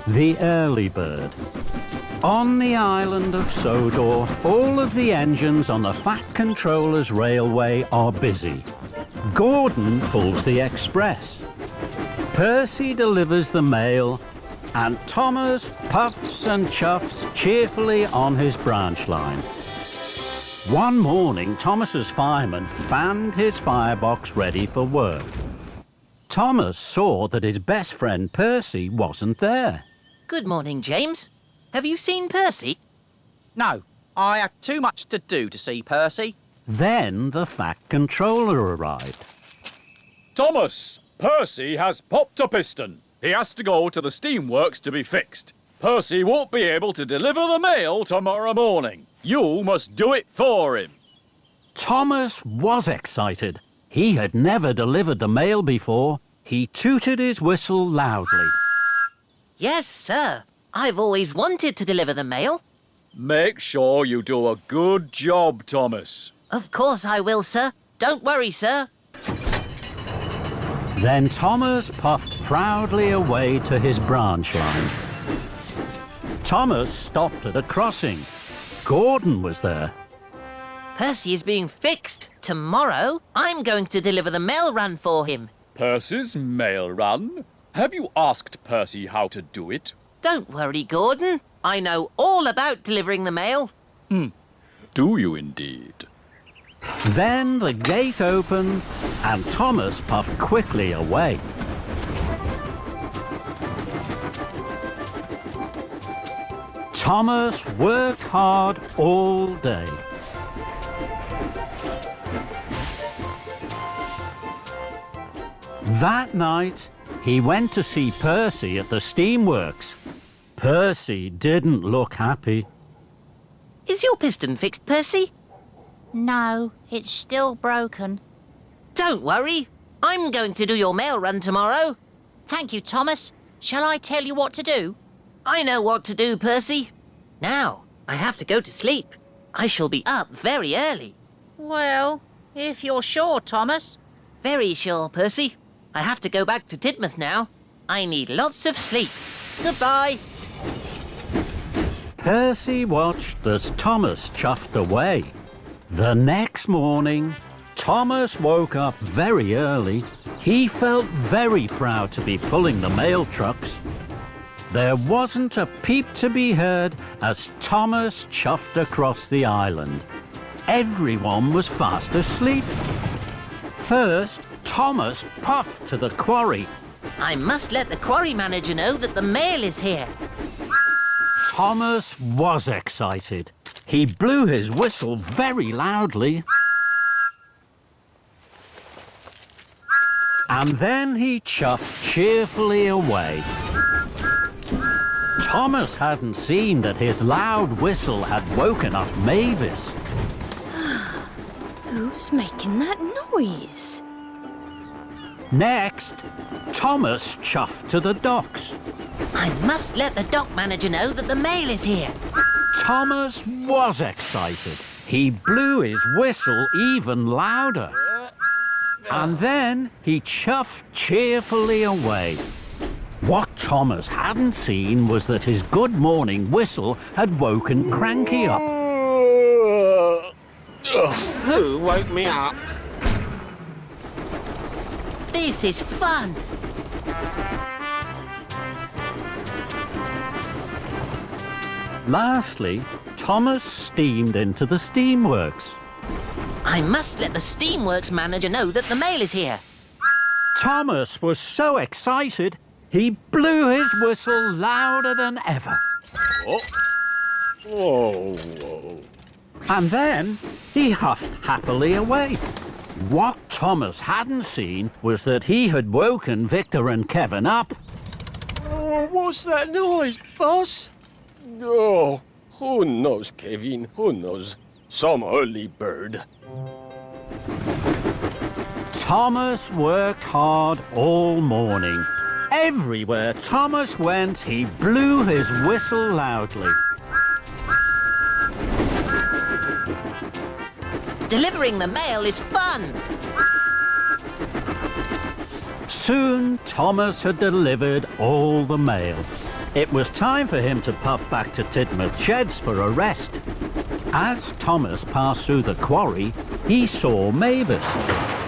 The early bird. On the island of Sodor, all of the engines on the Fat Controller's railway are busy. Gordon pulls the express. Percy delivers the mail, and Thomas puffs and chuffs cheerfully on his branch line. One morning, Thomas's fireman fanned his firebox ready for work. Thomas saw that his best friend Percy wasn't there. Good morning, James. Have you seen Percy? No, I have too much to do to see Percy. Then the Fat Controller arrived. Thomas, Percy has popped a piston. He has to go to the steamworks to be fixed. Percy won't be able to deliver the mail tomorrow morning. You must do it for him. Thomas was excited. He had never delivered the mail before. He tooted his whistle loudly. Yes, sir. I've always wanted to deliver the mail. Make sure you do a good job, Thomas. Of course I will, sir. Don't worry, sir. Then Thomas puffed proudly away to his branch line. Thomas stopped at a crossing. Gordon was there. Percy is being fixed. Tomorrow, I'm going to deliver the mail run for him. Percy's mail run? Have you asked Percy how to do it? Don't worry, Gordon. I know all about delivering the mail. Do you indeed? Then the gate opened and Thomas puffed quickly away. Thomas worked hard all day. That night, he went to see Percy at the steamworks. Percy didn't look happy. Is your piston fixed, Percy? No, it's still broken. Don't worry. I'm going to do your mail run tomorrow. Thank you, Thomas. Shall I tell you what to do? I know what to do, Percy. Now, I have to go to sleep. I shall be up very early. Well, if you're sure, Thomas. Very sure, Percy. I have to go back to Tidmouth now. I need lots of sleep. Goodbye. Percy watched as Thomas chuffed away. The next morning, Thomas woke up very early. He felt very proud to be pulling the mail trucks. There wasn't a peep to be heard as Thomas chuffed across the island. Everyone was fast asleep. First, Thomas puffed to the quarry. I must let the quarry manager know that the mail is here. Thomas was excited. He blew his whistle very loudly. And then he chuffed cheerfully away. Thomas hadn't seen that his loud whistle had woken up Mavis. Who's making that noise? Next, Thomas chuffed to the docks. I must let the dock manager know that the mail is here. Thomas was excited. He blew his whistle even louder. And then he chuffed cheerfully away. What Thomas hadn't seen was that his good morning whistle had woken Cranky up. Who woke me up? This is fun. Lastly, Thomas steamed into the steamworks. I must let the steamworks manager know that the mail is here. Thomas was so excited, he blew his whistle louder than ever. Whoa. And then he huffed happily away. What Thomas hadn't seen was that he had woken Victor and Kevin up. Oh, what's that noise, boss? Oh, who knows, Kevin? Who knows? Some early bird. Thomas worked hard all morning. Everywhere Thomas went, he blew his whistle loudly. Delivering the mail is fun. Soon, Thomas had delivered all the mail. It was time for him to puff back to Tidmouth Sheds for a rest. As Thomas passed through the quarry, he saw Mavis.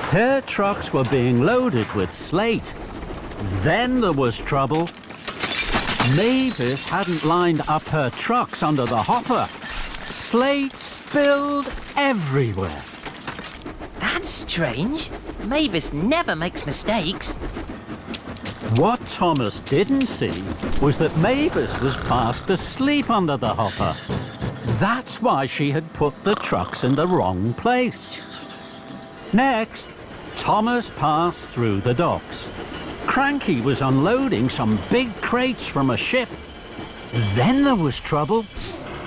Her trucks were being loaded with slate. Then there was trouble. Mavis hadn't lined up her trucks under the hopper. Slate spilled everywhere. That's strange. Mavis never makes mistakes. What Thomas didn't see was that Mavis was fast asleep under the hopper. That's why she had put the trucks in the wrong place. Next, Thomas passed through the docks. Cranky was unloading some big crates from a ship. Then there was trouble.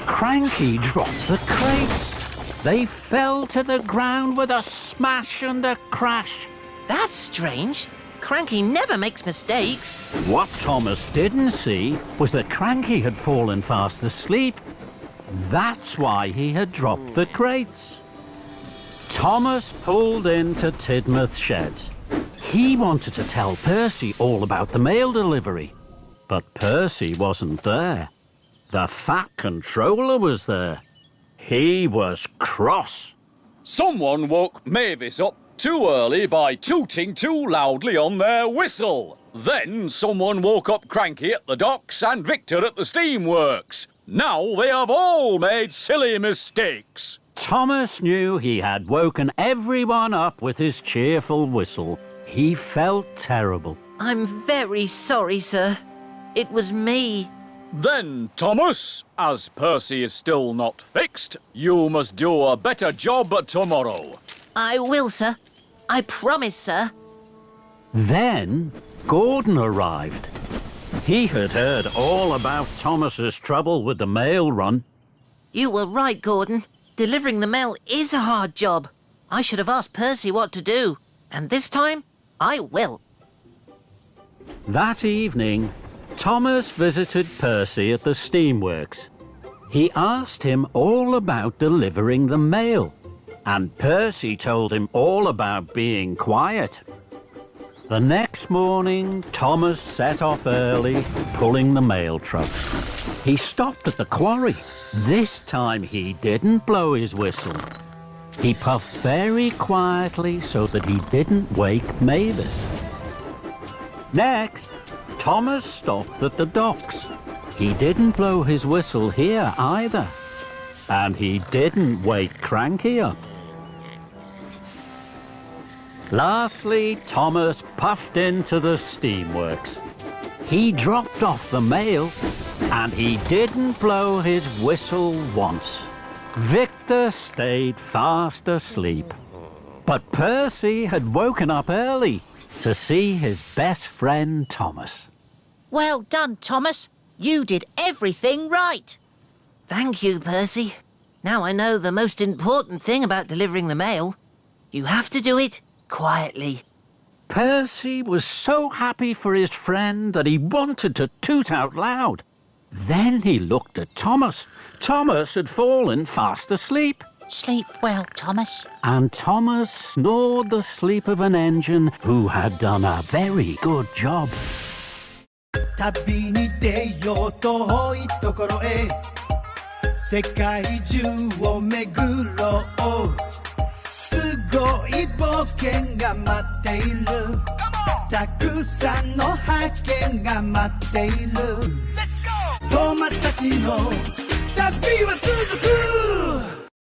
Cranky dropped the crates. They fell to the ground with a smash and a crash. That's strange. Cranky never makes mistakes. What Thomas didn't see was that Cranky had fallen fast asleep. That's why he had dropped the crates. Thomas pulled into Tidmouth Sheds. He wanted to tell Percy all about the mail delivery. But Percy wasn't there. The Fat Controller was there. He was cross. Someone woke Mavis up too early by tooting too loudly on their whistle. Then someone woke up Cranky at the docks and Victor at the steamworks. Now they have all made silly mistakes. Thomas knew he had woken everyone up with his cheerful whistle. He felt terrible. I'm very sorry, sir. It was me. Then, Thomas, as Percy is still not fixed, you must do a better job tomorrow. I will, sir. I promise, sir. Then Gordon arrived. He had heard all about Thomas's trouble with the mail run. You were right, Gordon. Delivering the mail is a hard job. I should have asked Percy what to do. And this time, I will. That evening, Thomas visited Percy at the steamworks. He asked him all about delivering the mail, and Percy told him all about being quiet. The next morning, Thomas set off early, pulling the mail truck. He stopped at the quarry. This time he didn't blow his whistle. He puffed very quietly so that he didn't wake Mavis. Next, Thomas stopped at the docks. He didn't blow his whistle here either. And he didn't wake Cranky up. Lastly, Thomas puffed into the steamworks. He dropped off the mail, and he didn't blow his whistle once. Victor stayed fast asleep. But Percy had woken up early to see his best friend Thomas. Well done, Thomas. You did everything right. Thank you, Percy. Now I know the most important thing about delivering the mail. You have to do it quietly. Percy was so happy for his friend that he wanted to toot out loud. Then he looked at Thomas. Thomas had fallen fast asleep. Sleep well, Thomas. And Thomas snored the sleep of an engine who had done a very good job. 旅に出よう遠いところへ世界中を巡ろうすごい冒険が待っているたくさんの発見が待っているトーマスたちの旅は続く